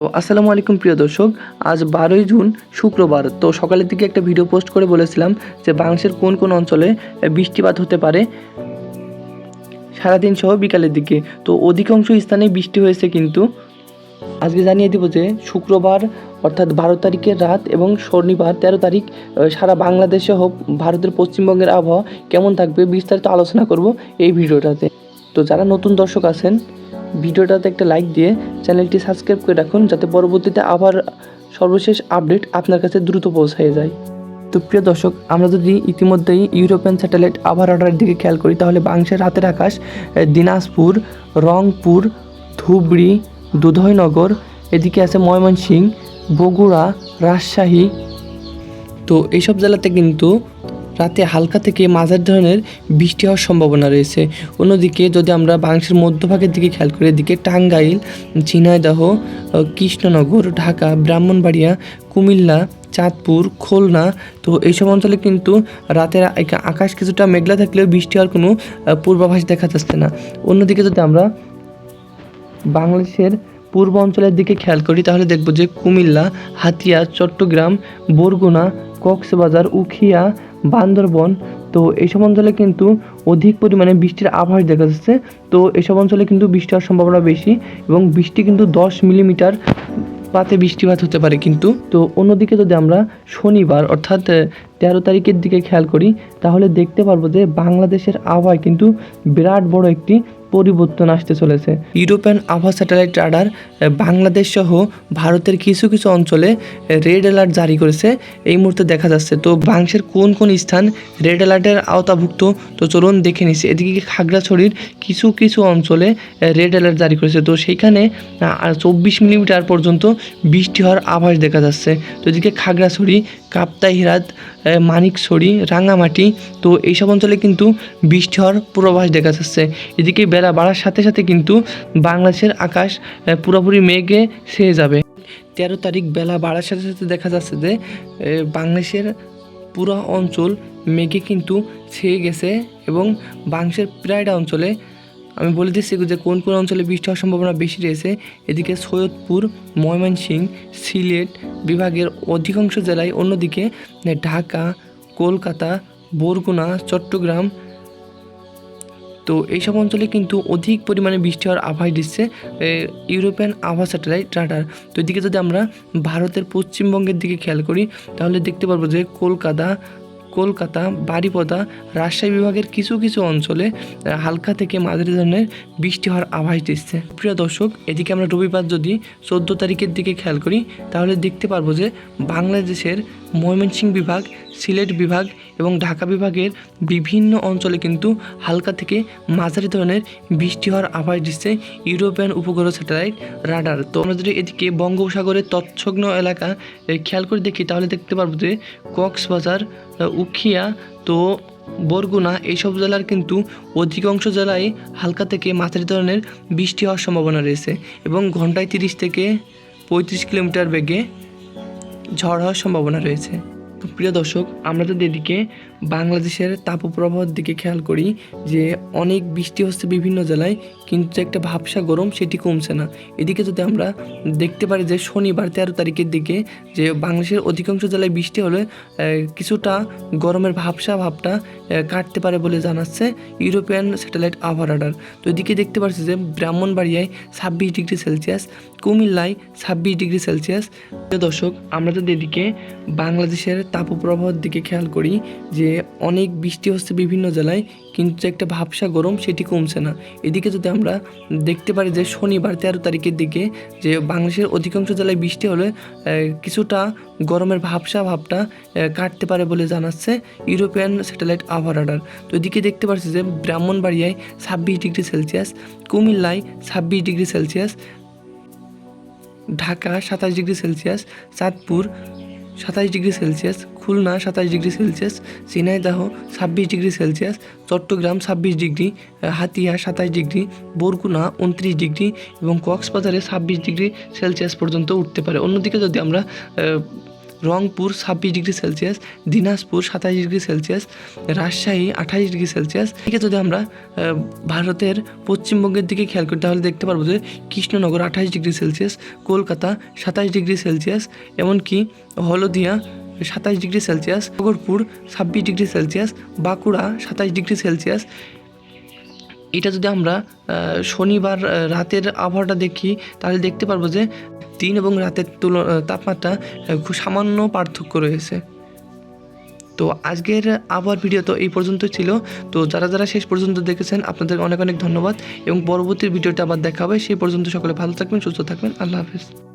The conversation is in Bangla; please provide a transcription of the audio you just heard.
তো আসসালামু আলাইকুম প্রিয় দর্শক। আজ 12ই জুন শুক্রবার। তো সকালের দিকে একটা ভিডিও পোস্ট করে বলেছিলাম যে বাংলাদেশের কোন কোন অঞ্চলে বৃষ্টিপাত হতে পারে সারাদিন সহ বিকালের দিকে। তো অধিকাংশ স্থানে বৃষ্টি হয়েছে, কিন্তু আজকে জানিয়ে দিব যে শুক্রবার অর্থাৎ 12 তারিখের রাত এবং শনিবার 13 তারিখ সারা বাংলাদেশ সহ ভারতের পশ্চিমবঙ্গের আবহাওয়া কেমন থাকবে বিস্তারিত আলোচনা করব এই ভিডিওটাতে। তো যারা নতুন দর্শক আছেন, ভিডিওটাতে একটা লাইক দিয়ে চ্যানেলটি সাবস্ক্রাইব করে রাখুন, যাতে পরবর্তীতে আবার সর্বশেষ আপডেট আপনার কাছে দ্রুত পৌঁছায় যায়। তো প্রিয় দর্শক, আমরা যদি ইতিমধ্যেই ইউরোপিয়ান স্যাটেলাইট আবহাওয়া রাডারের দিকে খেয়াল করি, তাহলে বাংলাদেশের রাতের আকাশ দিনাজপুর, রংপুর, ধুবড়ি, দুধইনগর, এদিকে আছে ময়মনসিংহ, বগুড়া, রাজশাহী। তো এইসব জেলাতে কিন্তু রাতে হালকা থেকে মাঝারি ধরনের বৃষ্টি হওয়ার সম্ভাবনা রয়েছে। অন্যদিকে যদি আমরা বাংলাদেশের মধ্যভাগের দিকে খেয়াল করি, এদিকে টাঙ্গাইল, ঝিনাইদহ, কৃষ্ণনগর, ঢাকা, ব্রাহ্মণবাড়িয়া, কুমিল্লা, চাঁদপুর, খুলনা, তো এইসব অঞ্চলে কিন্তু রাতের আকাশ কিছুটা মেঘলা থাকলেও বৃষ্টি হওয়ার কোনো পূর্বাভাস দেখা যাচ্ছে না। অন্যদিকে যদি আমরা বাংলাদেশের পূর্ব অঞ্চলের দিকে খেয়াল করি, তাহলে দেখব যে কুমিল্লা, হাতিয়া, চট্টগ্রাম, বরগুনা, কক্সবাজার, উখিয়া, বান্দরবন, তো এইসব অঞ্চলে কিন্তু অধিক পরিমাণে বৃষ্টির আভাস দেখা যাচ্ছে। তো এসব অঞ্চলে কিন্তু বৃষ্টি হওয়ার সম্ভাবনা বেশি, এবং বৃষ্টি কিন্তু 10 মিলিমিটার পাতে বৃষ্টিপাত হতে পারে কিন্তু। তো অন্যদিকে যদি আমরা শনিবার অর্থাৎ 13 তারিখের দিকে খেয়াল করি, তাহলে দেখতে পারবো যে বাংলাদেশের আবহাওয়ায় কিন্তু বিরাট বড় একটি পরিবর্তন আসতে চলেছে। ইউরোপিয়ান আবহাওয়া স্যাটেলাইট রাডার বাংলাদেশ সহ ভারতের কিছু কিছু অঞ্চলে রেড অ্যালার্ট জারি করেছে এই মুহূর্তে দেখা যাচ্ছে। তো বাংলাদেশের কোন কোন স্থান রেড অ্যালার্টের আওতাভুক্ত, তো চলুন দেখে নিচ্ছি। এদিকে খাগড়াছড়ির কিছু কিছু অঞ্চলে রেড অ্যালার্ট জারি করেছে, তো সেইখানে 24 মিলিমিটার পর্যন্ত বৃষ্টি হওয়ার আভাস দেখা যাচ্ছে। তো এদিকে খাগড়াছড়ি, কাপ্তাই, হিরাত, মানিকছড়ি, রাঙামাটি, তো এইসব অঞ্চলে কিন্তু বৃষ্টি হওয়ার পূর্বাভাস দেখা যাচ্ছে। এদিকে বেলা বাড়ার সাথে সাথে কিন্তু বাংলাদেশের আকাশ পুরোপুরি মেঘে ছেয়ে যাবে। 13 তারিখ বেলা বাড়ার সাথে সাথে দেখা যাচ্ছে যে বাংলাদেশের পুরো অঞ্চল মেঘে কিন্তু ছেয়ে গেছে, এবং বাংলাদেশের প্রায়টা অঞ্চলে আমি বলে দিচ্ছি যে কোন কোন অঞ্চলে বৃষ্টি হওয়ার সম্ভাবনা বেশি রয়েছে। এদিকে সৈয়দপুর, ময়মনসিংহ, সিলেট বিভাগের অধিকাংশ জেলায়, অন্যদিকে ঢাকা, কলকাতা, বরগুনা, চট্টগ্রাম, তো এইসব অঞ্চলে কিন্তু অধিক পরিমাণে বৃষ্টি হওয়ার আভাস দিচ্ছে ইউরোপিয়ান আবহাওয়া স্যাটেলাইট রাডার। তো এদিকে যদি আমরা ভারতের পশ্চিমবঙ্গের দিকে খেয়াল করি, তাহলে দেখতে পারবো যে কলকাতা, বারিপদা, রাজশাহী বিভাগের কিছু কিছু অঞ্চলে হালকা থেকে মাঝারি ধরনের বৃষ্টি হওয়ার আভাস দিচ্ছে। প্রিয় দর্শক, এদিকে আমরা রবিবার যদি 14 তারিখের দিকে খেয়াল করি, তাহলে দেখতে পারবো যে বাংলাদেশের ময়মনসিংহ বিভাগ, সিলেট বিভাগ এবং ঢাকা বিভাগের বিভিন্ন অঞ্চলে কিন্তু হালকা থেকে মাঝারি ধরনের বৃষ্টি হওয়ার আভাস দিচ্ছে ইউরোপিয়ান উপগ্রহ স্যাটেলাইট রাডার। তো আমরা যদি এদিকে বঙ্গোপসাগরের তৎসংলগ্ন এলাকা খেয়াল করে দেখি, তাহলে দেখতে পারবো যে কক্সবাজার, উখিয়া, তো বরগুনা, এইসব জেলার কিন্তু অধিকাংশ জেলায় হালকা থেকে মাঝারি ধরনের বৃষ্টি হওয়ার সম্ভাবনা রয়েছে, এবং ঘন্টায় 30 থেকে 35 কিলোমিটার বেগে ঝড় হওয়ার সম্ভাবনা রয়েছে। তো প্রিয় দর্শক, আমরা যদি এদিকে বাংলাদেশের তাপপ্রবাহের দিকে খেয়াল করি, যে অনেক বৃষ্টি হচ্ছে বিভিন্ন জেলায়, কিন্তু একটা ভাবসা গরম সেটি কমছে না। এদিকে যদি আমরা দেখতে পারি যে শনিবার 13 তারিখের দিকে যে বাংলাদেশের অধিকাংশ জেলায় বৃষ্টি হলে কিছুটা গরমের ভাবটা কাটতে পারে বলে জানাচ্ছে ইউরোপিয়ান স্যাটেলাইট আবহাওয়া রাডার। তো এদিকে দেখতে পাচ্ছি যে ব্রাহ্মণবাড়িয়ায় 26 ডিগ্রি সেলসিয়াস, কুমিল্লায় 26 ডিগ্রি সেলসিয়াস। প্রিয় দর্শক, আমরা যদি এদিকে বাংলাদেশের তাপপ্রবাহের দিকে খেয়াল করি, যে অনেক বৃষ্টি হচ্ছে বিভিন্ন জেলায়, কিন্তু একটা ভাবসা গরম সেটি কমছে না। এদিকে যদি আমরা দেখতে পারি যে শনিবার 13 তারিখের দিকে যে বাংলাদেশের অধিকাংশ জেলায় বৃষ্টি হলে কিছুটা গরমের ভাবটা কাটতে পারে বলে জানাচ্ছে ইউরোপিয়ান স্যাটেলাইট আবহাওয়া রাডার। তো এদিকে দেখতে পাচ্ছি যে ব্রাহ্মণবাড়িয়ায় 26 ডিগ্রি সেলসিয়াস, কুমিল্লায় 26 degree Celsius, Dhaka 27 degree Celsius, Chandpur 27 degree Celsius, Khulna 27 degree Celsius, Jhenaidah 26 degree Celsius, Chattogram 26 degree, Hatiya 27 degree, Barguna 29 degree এবং কক্সবাজারে 26 ডিগ্রি সেলসিয়াস পর্যন্ত উঠতে পারে। অন্যদিকে যদি আমরা Rangpur 26 degree Celsius, Dinajpur 27 degree Celsius, Rajshahi 28 degree Celsius. এদিকে যদি আমরা ভারতের পশ্চিমবঙ্গের দিকে খেয়াল করি তাহলে দেখতে পারবো যে Krishnanagar 28 degree Celsius, Kolkata 27 degree Celsius, এমনকি হলদিয়া 27 degree Celsius, Kharagpur 26 degree Celsius, Bankura 27 degree Celsius. এটা যদি আমরা শনিবার রাতের আবহাওয়াটা দেখি তাহলে দেখতে পারবো যে দিন এবং রাতের তাপমাত্রা খুব সামান্য পার্থক্য রয়েছে। তো আজকের আবহাওয়ার ভিডিও তো এই পর্যন্ত ছিল। তো যারা যারা শেষ পর্যন্ত দেখেছেন আপনাদের অনেক অনেক ধন্যবাদ এবং পরবর্তী ভিডিওটা আবার দেখা হবে। সেই পর্যন্ত সকলে ভালো থাকবেন, সুস্থ থাকবেন। আল্লাহ হাফেজ।